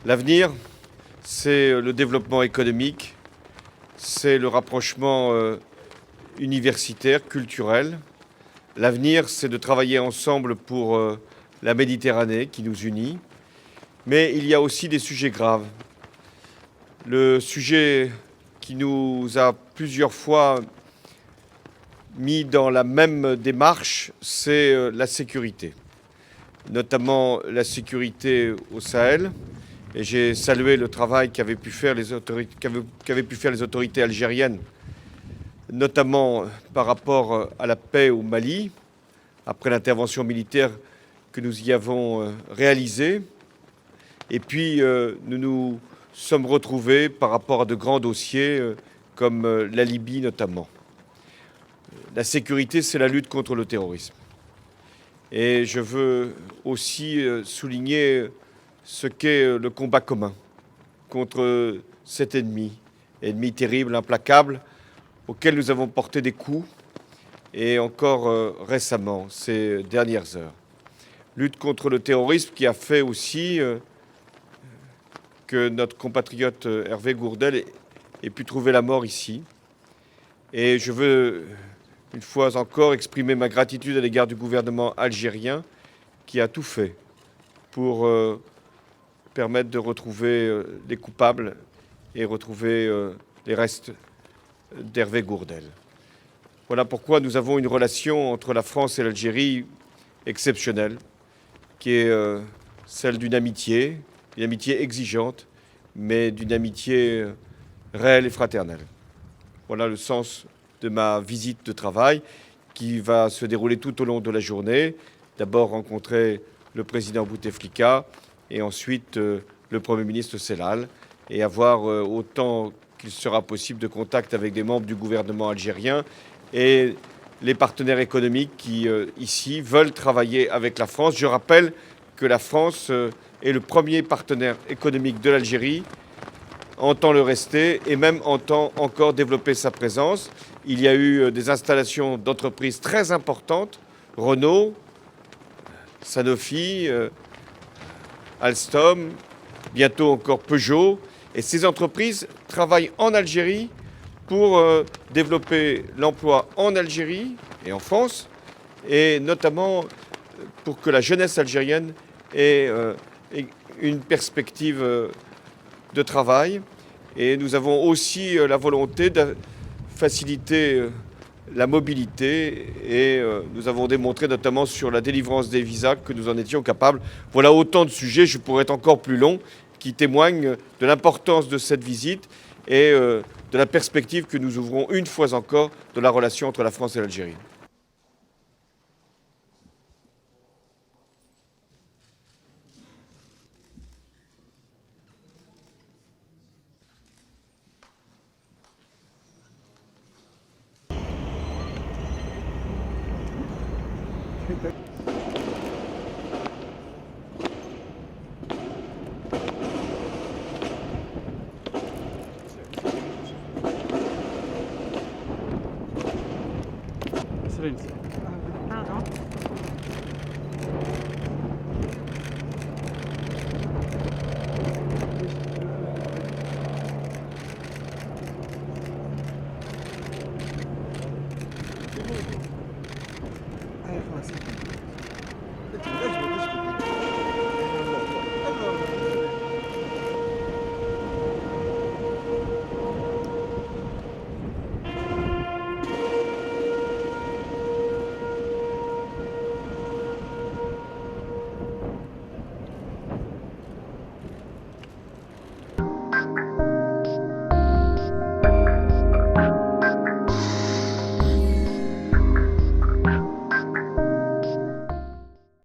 L'avenir, c'est le développement économique, c'est le rapprochement universitaire, culturel. L'avenir, c'est de travailler ensemble pour la Méditerranée qui nous unit. Mais il y a aussi des sujets graves. Le sujet qui nous a plusieurs fois mis dans la même démarche, c'est la sécurité, notamment la sécurité au Sahel. Et j'ai salué le travail qu'avaient pu faire les autorités algériennes, notamment par rapport à la paix au Mali, après l'intervention militaire que nous y avons réalisée. Et puis, nous nous sommes retrouvés par rapport à de grands dossiers, comme la Libye notamment. La sécurité, c'est la lutte contre le terrorisme. Et je veux aussi souligner ce qu'est le combat commun contre cet ennemi terrible, implacable, auquel nous avons porté des coups, et encore récemment, ces dernières heures. Lutte contre le terrorisme qui a fait aussi que notre compatriote Hervé Gourdel ait pu trouver la mort ici. Et je veux, une fois encore, exprimer ma gratitude à l'égard du gouvernement algérien qui a tout fait pour permettre de retrouver les coupables et retrouver les restes d'Hervé Gourdel. Voilà pourquoi nous avons une relation entre la France et l'Algérie exceptionnelle, qui est celle d'une amitié exigeante, mais d'une amitié réelle et fraternelle. Voilà le sens de ma visite de travail qui va se dérouler tout au long de la journée. D'abord rencontrer le président Bouteflika et ensuite le Premier ministre Cellal et avoir autant qu'il sera possible de contact avec des membres du gouvernement algérien et les partenaires économiques qui, ici, veulent travailler avec la France. Je rappelle que la France est le premier partenaire économique de l'Algérie, entend le rester et même entend encore développer sa présence. Il y a eu des installations d'entreprises très importantes, Renault, Sanofi, Alstom, bientôt encore Peugeot. Et ces entreprises travaillent en Algérie pour développer l'emploi en Algérie et en France, et notamment pour que la jeunesse algérienne ait une perspective de travail. Et nous avons aussi la volonté de faciliter la mobilité et nous avons démontré notamment sur la délivrance des visas que nous en étions capables. Voilà autant de sujets, je pourrais être encore plus long, qui témoignent de l'importance de cette visite et de la perspective que nous ouvrons une fois encore de la relation entre la France et l'Algérie. Excellency.